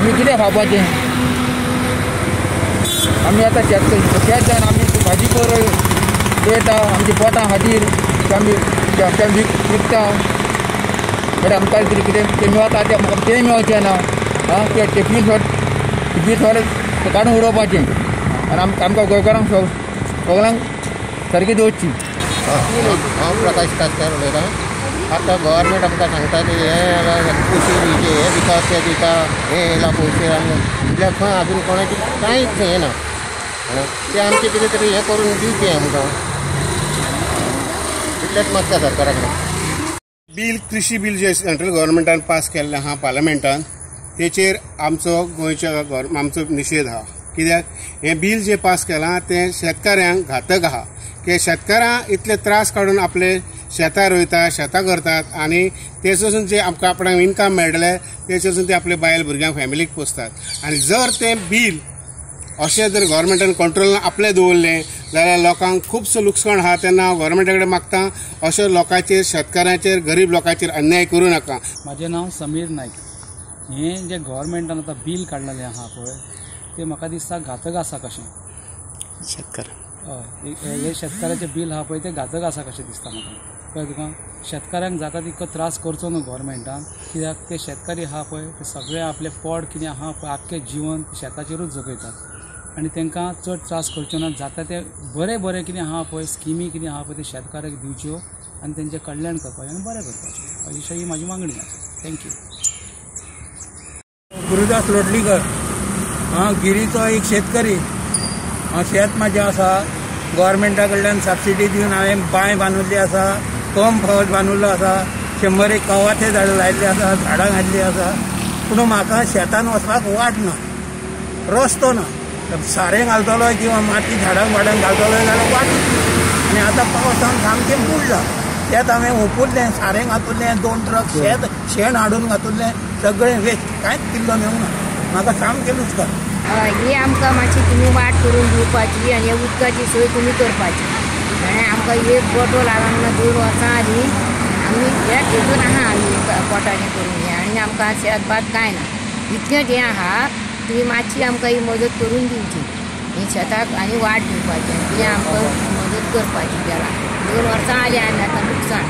आमी कितें खावपाचें? आमी आतां शेत जावन आमी भाजी करून रोयता आमच्या पोटां खातीर आमी विकता. बट आमकां कितें कितें मेळटा तें मेळचें ना. ते बील थोडें काडून उडोवपाचें आनी आमकां गोंयकारांक सगळ्यांक सारकी दवरची. हांव प्रकाश कातकार उलयतां. आतां गव्हर्मेंट आमकां सांगता की हे कुशी हे दिता ते दिता हे येयला पयशे आनी खंय आजून कोणाची कांयच हें ना. ते आमचे कितें तरी हें करून दिवचें आमकां. इतलेंच मागता सरकारा कडेन. बील कृषी बील जे सेंट्रल गव्हर्मेंटान पास केल्लें आहा पार्लमेंटान तेचेर आमचो गोंयच्या आमचो निशेध आहा. कित्याक हें बील जे पास केलां तें शेतकाऱ्यांक घातक आहा. की शेतकारां इतले त्रास काडून आपले शेतां रोयतात शेतां करतात आनी तेचून जे आमकां आपणाक इन्कम मेळटलें तेचून ते आपल्या बायल भुरग्यांक फॅमिलीक पोसतात. आनी जर तें बील अशें जर गव्हर्मेंटान कंट्रोलान आपलें दवरलें जाल्यार लोकांक खुबसो लुकसाण आहा. तेन्ना हांव गव्हर्मेंटा कडेन मागतां अशा लोकांचेर शेतकारांचेर गरीब लोकांचेर अन्याय करूं नाका. म्हाजें नांव समीर नायक. हें जें गव्हर्मेंटान आतां बील काडलेलें आहा पळय तें म्हाका दिसता घातक आसा कशें. हे शेतकाराचें बील आहा पळय तें घातक आसा कशें दिसता म्हाका. कळ्ळें तुका. शेतकाऱ्यांक जाता तितको त्रास करचो न्हू गव्हर्मेंटान. कित्याक ते शेतकारी आहा पळय ते सगळे आपलें पोट कितें आहा पळय आख्खें जिवन शेताचेरूच जगयतात आनी तांकां चड त्रास करच्यो ना. जाता ते बरें कितें आहा पळय स्किमी कितें आहा पळय ते शेतकाराक दिवच्यो आनी तेंचें कल्याण करपाचें आनी बरें करपाचें अशी ही म्हाजी मागणी आसा. थँक्यू. गुरुदास लोटलीकर. हांव गिरीचो एक शेतकरी. हांव शेत म्हाजें आसा. गव्हर्मेंटा कडल्यान सबसिडी दिवन हांवें बांय बांदिल्ली आसा. पंप हावस बांदिल्लो आसा. 100 कवाथे झाडां लायिल्लीं आसा. झाडां घातलीं आसा. पूण म्हाका शेतान वचपाक वाट ना. रस्तो ना. सारें घालतलो किंवा माती झाडांक वाड्यांक घालतलो जाल्यार वाट. आनी आतां पावसान सामकें बुडलां. शेत हांवें उपुरलें सारें घातुल्लें 2 ट्रक शेण हाडून घातुल्लें सगळें वेस्ट कांयच किल्लो मेळूंक ना. म्हाका सामकें लुकसाण. ही आमकां मातशी तुमी वाट करून दिवपाची आनी ह्या उदकाची सोय तुमी करपाची. आनी आमकां एक बोटो लागून 2 वर्सां आदीं आमी ह्याच हितून आहा आमी पोटाचें करून हें आनी आमकां शेत भात कांय ना. इतकें जें आहा तुमी मातशी आमकां ही मदत करून दिवची. ही शेताक आनी वाट दिवपाची कितें आमकां मदत करपाची. 2 वर्सां जालीं आमी आतां लुकसाण.